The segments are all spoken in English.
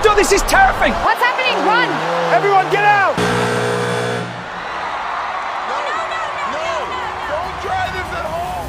Don't, this is terrifying. What's happening? Run! Everyone get out. Don't try this at home.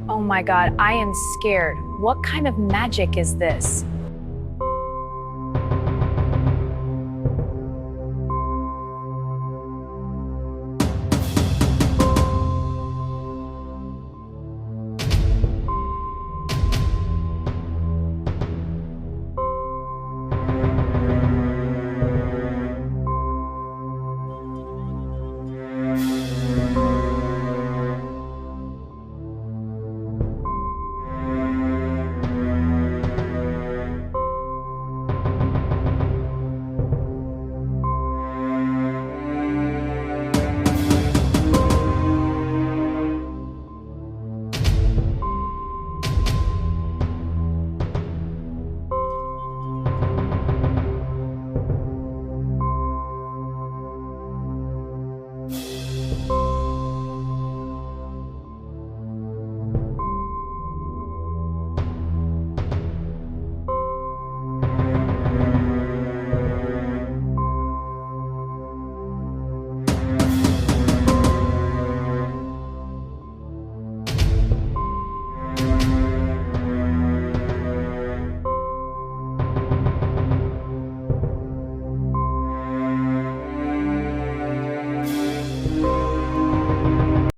Oh my God, I am scared. What kind of magic is this?